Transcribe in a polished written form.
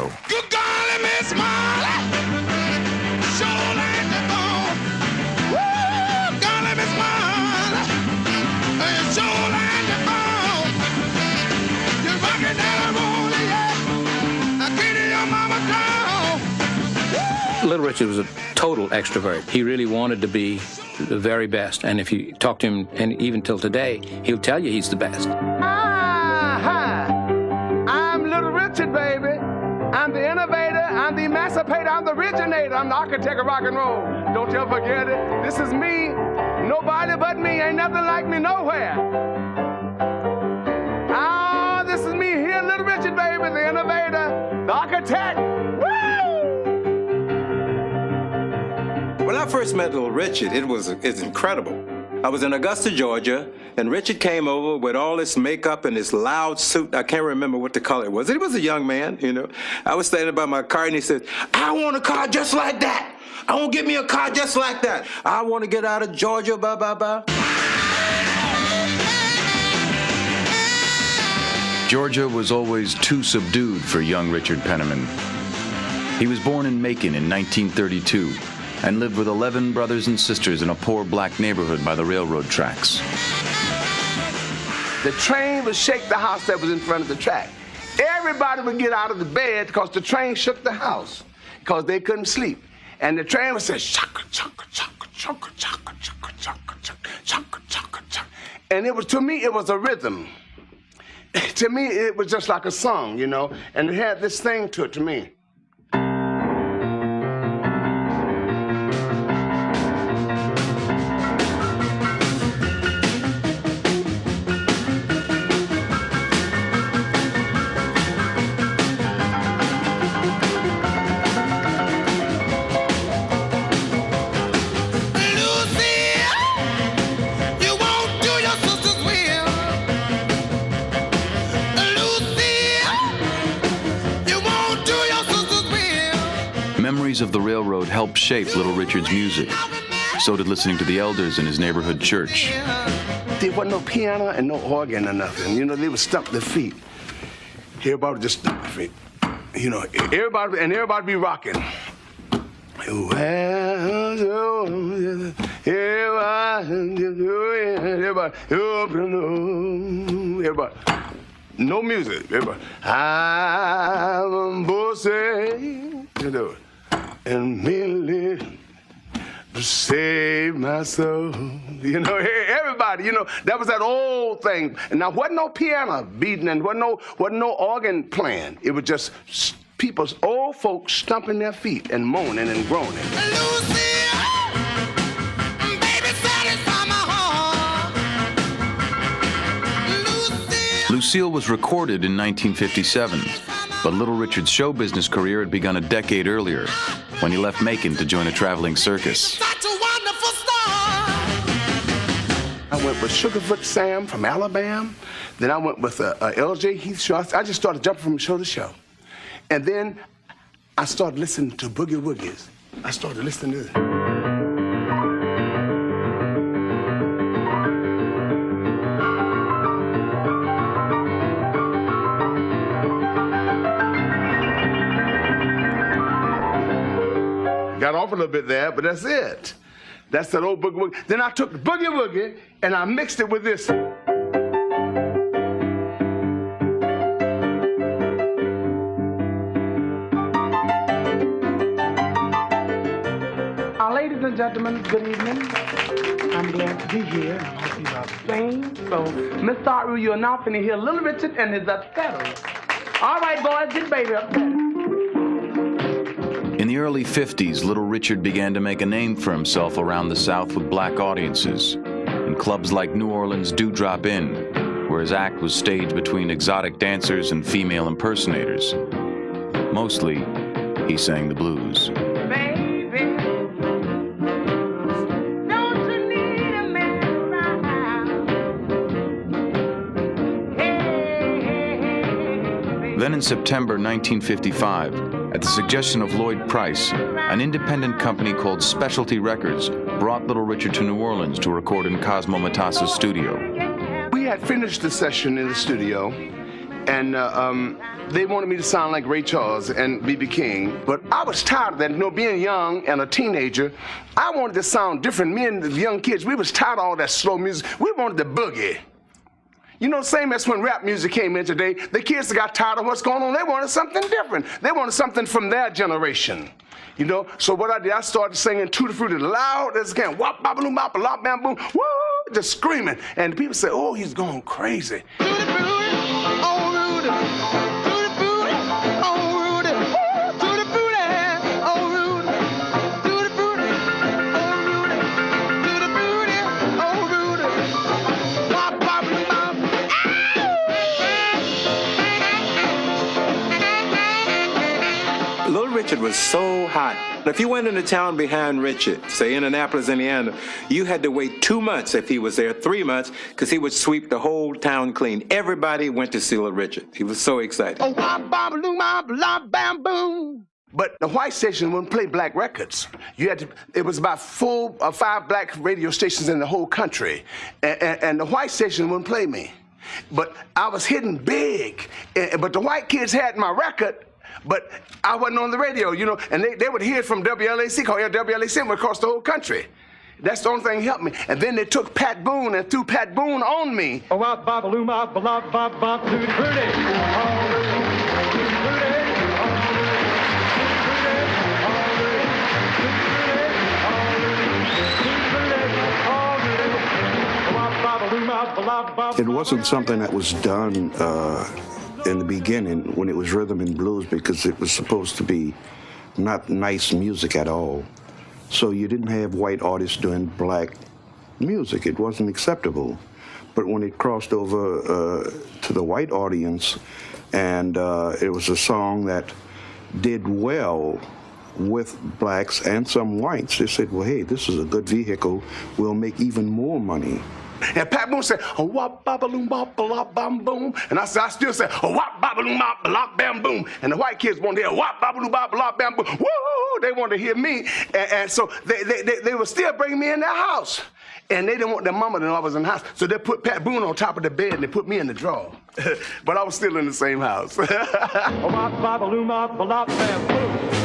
Good golly, Miss Molly, sure like the bone. Woo, golly, Miss Molly, sure like the bone. You're rocking that roll, yeah. I get in your mama down. Little Richard was a total extrovert. He really wanted to be the very best. And if you talk to him, and even till today, he'll tell you he's the best. Hi, I'm Little Richard, baby. I'm the innovator, I'm the emancipator, I'm the originator, I'm the architect of rock and roll. Don't you ever forget it. This is me, nobody but me, ain't nothing like me nowhere. Oh, this is me here, Little Richard, baby, the innovator, the architect. Woo! When I first met Little Richard, it's incredible. I was in Augusta, Georgia, and Richard came over with all this makeup and this loud suit. I can't remember what the color was. He was a young man, you know. I was standing by my car, and he said, I want a car just like that. I want to get me a car just like that. I want to get out of Georgia, blah, blah, blah. Georgia was always too subdued for young Richard Penniman. He was born in Macon in 1932 and lived with 11 brothers and sisters in a poor black neighborhood by the railroad tracks. The train would shake the house that was in front of the track. Everybody would get out of the bed because the train shook the house because they couldn't sleep. And the train would say, chaka, chaka, chaka, chaka, chaka, chaka, chaka, chaka, chaka, chaka, chaka. And it was, to me, it was a rhythm. To me, it was just like a song, you know, and it had this thing to it to me. Memories of the railroad helped shape Little Richard's music. So did listening to the elders in his neighborhood church. There wasn't no piano and no organ or nothing. You know, they would stump their feet. Everybody would just stump their feet. You know, everybody be rocking. Everybody. No music. Everybody. I'm bossy. You know, and merely to save my soul. You know, everybody, you know, that was that old thing. And now, wasn't no piano beating and wasn't no organ playing. It was just people's old folks stumping their feet and moaning and groaning. Lucille was recorded in 1957, but Little Richard's show business career had begun a decade earlier when he left Macon to join a traveling circus. I went with Sugarfoot Sam from Alabama. Then I went with L.J. Heath show. I just started jumping from show to show. And then I started listening to Boogie Woogies. I started listening to this. Got off a little bit there, but that's it. That's that old Boogie Woogie. Then I took the Boogie Woogie and I mixed it with this. Ladies and gentlemen, good evening. I'm glad to be here. I hope you are singing. So, Miss Saru, you're now finna hear Little Richard and his upsetters. All right, boys, get baby upsetters. In the early 50s, Little Richard began to make a name for himself around the South with black audiences. In clubs like New Orleans' Dewdrop Inn, where his act was staged between exotic dancers and female impersonators. Mostly, he sang the blues. Then in September 1955, at the suggestion of Lloyd Price, an independent company called Specialty Records brought Little Richard to New Orleans to record in Cosmo Matassa's studio. We had finished the session in the studio, And they wanted me to sound like Ray Charles and B.B. King. But I was tired of that. You know, being young and a teenager, I wanted to sound different. Me and the young kids, we was tired of all that slow music. We wanted the boogie. You know, same as when rap music came in today, the kids got tired of what's going on. They wanted something different. They wanted something from their generation. You know, so what I did, I started singing Tutti Frutti loud as I can. Wop, bop-a-loom, bop-a-lop, bam, boom, woo, just screaming. And people say, oh, he's going crazy. Tutti Frutti, oh, Rudy. Tutti Frutti, oh, Rudy. Tutti Frutti, oh, Rudy. Tutti Frutti, oh, Rudy. Tutti Frutti, oh, Rudy. Wop, bop-a-loom, bop. Little Richard was so hot. If you went into town behind Richard, say in Annapolis, Indiana, you had to wait 2 months if he was there, 3 months, because he would sweep the whole town clean. Everybody went to see Little Richard. He was so excited. Oh, bam, boom. But the white station wouldn't play black records. You had to. It was about 4 or 5 black radio stations in the whole country, and the white station wouldn't play me. But I was hitting big. But the white kids had my record. But I wasn't on the radio, you know, and they would hear it from WLAC, called WLAC, across the whole country. That's the only thing that helped me. And then they took Pat Boone and threw Pat Boone on me. Oh, bop, bop, loom, bop, bop, bop, bop, tutti frutti. It wasn't something that was done in the beginning when it was rhythm and blues, because it was supposed to be not nice music at all. So you didn't have white artists doing black music. It wasn't acceptable. But when it crossed over to the white audience, and it was a song that did well with blacks and some whites, they said, well, hey, this is a good vehicle. We'll make even more money. And Pat Boone said, oh, wop, bop-a-loom, bop-a-lop, bam, boom. And I still said, oh, wop, bop-a-loom, bop-a-lop, bam, boom. And the white kids wanted to hear wop, bop-a-loom, bop-a-lop, bam, boom. Woo! They wanted to hear me. And so they were still bringing me in their house. And they didn't want their mama to know I was in the house. So they put Pat Boone on top of the bed and they put me in the drawer. But I was still in the same house. Oh, wop, bop-a-loom, bop-a-lop, bam, boom.